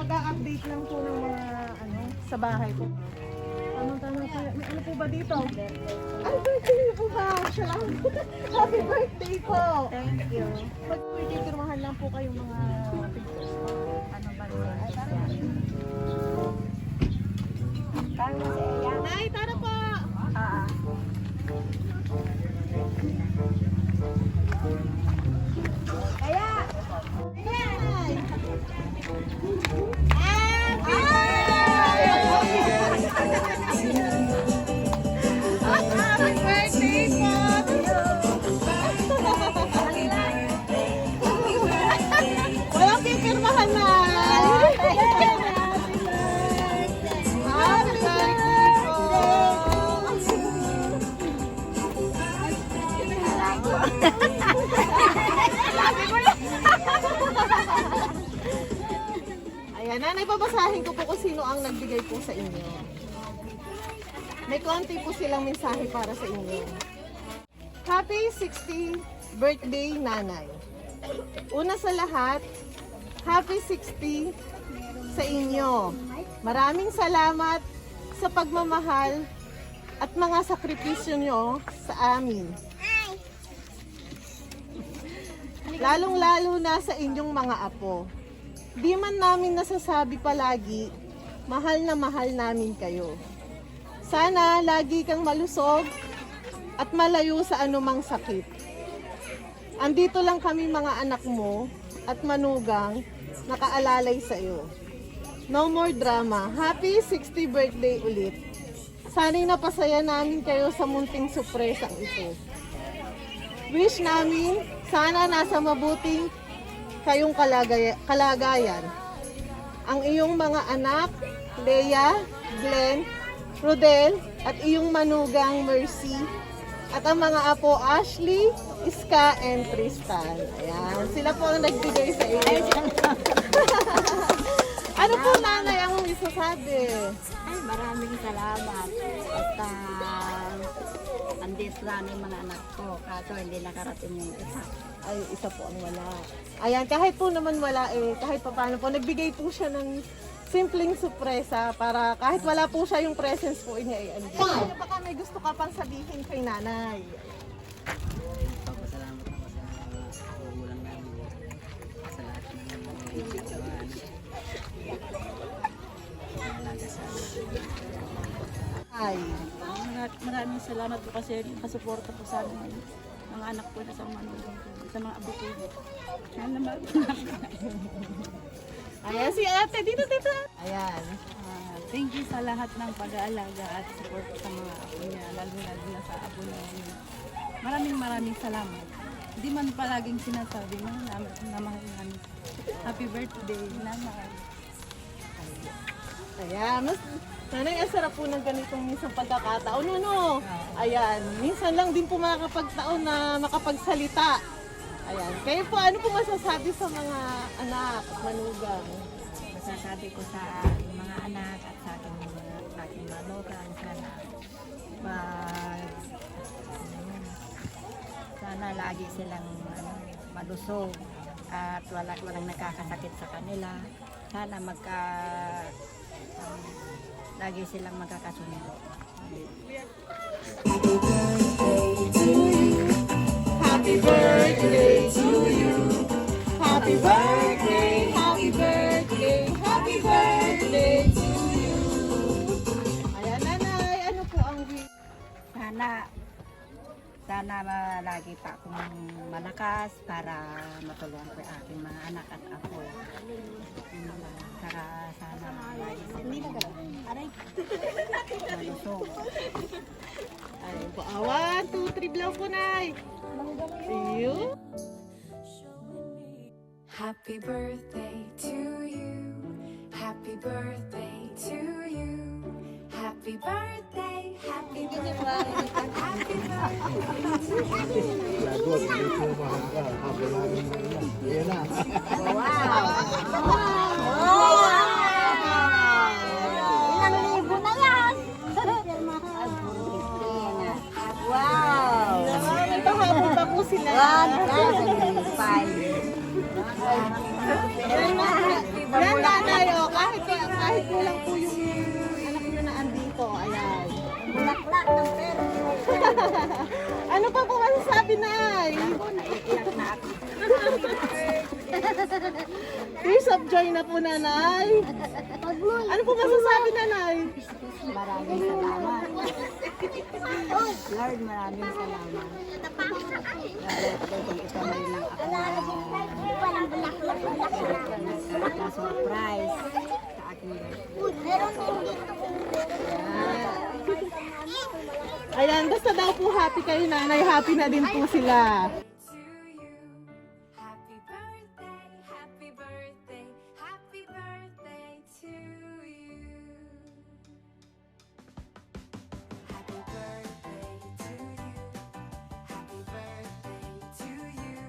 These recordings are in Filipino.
mag-update lang po ng mga ano sa bahay po. Tanong-tanong po, may ano po ba dito? Ay, birthday niyo po ba? Siya lang. Happy birthday po! Thank you. Pag-pirmahan lang po kayong mga pictures po. Ano ba yun? Kaya si Eya? Nay, tara po! Ah. Kaya! Nay! Happy birthday po! Walang pipirmahan na! Happy birthday po! Ayan, nanay, babasahin ko po kung sino ang nagbigay po sa inyo. May konti po silang mensahe para sa inyo. Happy 60th birthday, nanay. Una sa lahat, happy 60 sa inyo. Maraming salamat sa pagmamahal at mga sakripisyo nyo sa amin. Lalong-lalo na sa inyong mga apo. Di man namin nasasabi palagi, mahal na mahal namin kayo. Sana lagi kang malusog at malayo sa anumang sakit. Andito lang kami mga anak mo at manugang nakaalalay sa iyo. No more drama. Happy 60th birthday ulit. Sana'y napasaya namin kayo sa munting surpresang ito. Wish namin sana nasa mabuting kayong kalagayan. Ang iyong mga anak, Leia, Glenn, Rodel, at iyong manugang Mercy, at ang mga apo Ashley, Iska, and Tristan. Ayan, sila po ang nagbigay sa iyo. Ano po, nanay, ang isasabi? Ay, maraming salamat. At andis lang yung mga anak ko. Kaso hindi nakarating yung isa. Ay, isa po ang wala. Ayan, kahit po naman wala kahit pa paano po, nagbigay po siya ng simpleng sorpresa para kahit wala po siya yung presence po niya andito. Ano baka may gusto ka pang sabihin kay nanay? Papasalamat ako sa magulang namin sa lahat ng mga alaga sa Ay, Maraming salamat po kasi nakasuporta po sa amin mga anak ko na sa manugang ko, sa mga abo ko. ayan si ate, dito. Ayan. Thank you sa lahat ng pag-aalaga at support sa mga apo niya, lalo na sa abo niya. Maraming salamat. Hindi man palaging sinasabi na mahal namin. Happy birthday, nanay. Ayan, nanay, ang sarap po ng ganitong minsan pagkakataon, ano? Ayan, minsan lang din po makakapagtaon na makapagsalita. Ayan, kayo po, ano po masasabi sa mga anak at manugang? Masasabi ko sa mga anak at sa aking manugang, sana lagi silang malusog at walang nakakasakit sa kanila. Sana lagi silang magkakasundo. Happy birthday to you. Happy birthday, happy birthday, happy birthday to you. Ayan, nanay, ano po ang wish? Sana lagi pa akong malakas para matulungan ko yung aking mga anak at apo. Sana lagi silang malusog. Ayun po, 1, 2, 3, blow po, nay. You? Happy birthday to you. Happy birthday to you. Happy birthday. Happy birthday. Happy Ilang libo na yan? Wow! May pahabol pa po sila. 1,005. Ayan na. Yan, nanay, oh, kahit kulang po yung anak nyo na andito, ayan. Bulaklak ng pero. Ano pa po masasabi, nay? Ako, naiiyak na ako. Tears of joy na po, nanay. Ano po masasabi, nanay? Maraming salamat. Lord, maraming salamat. Lord, ito na lang ako na surprise sa aking birthday. Ayan, basta daw po happy kayo, nanay. Happy na din po sila. To you. Happy birthday, happy birthday, happy birthday to you. Happy birthday to you. Happy birthday to you.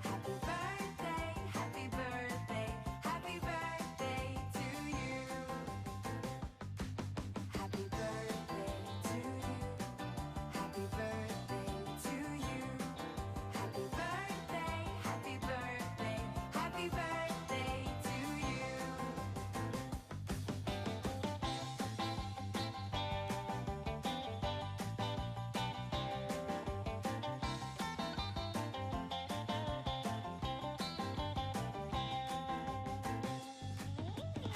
Happy birthday, happy birthday, happy birthday to you. Happy birthday to you. Happy birthday to you. Happy birthday, happy birthday, happy birthday to you.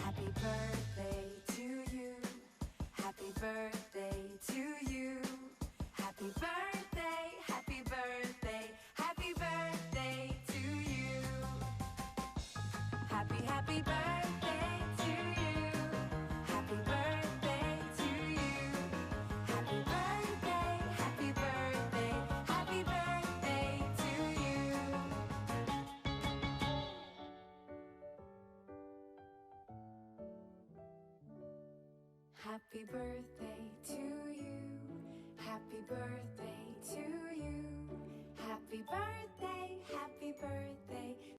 Happy birthday to you. Happy birthday to you. Happy birthday, happy birthday, happy birthday to you. Happy birthday to you. Happy birthday to you. Happy birthday, happy birthday, happy birthday to you. Happy birthday to you. Happy birthday to you. Happy birthday, happy birthday.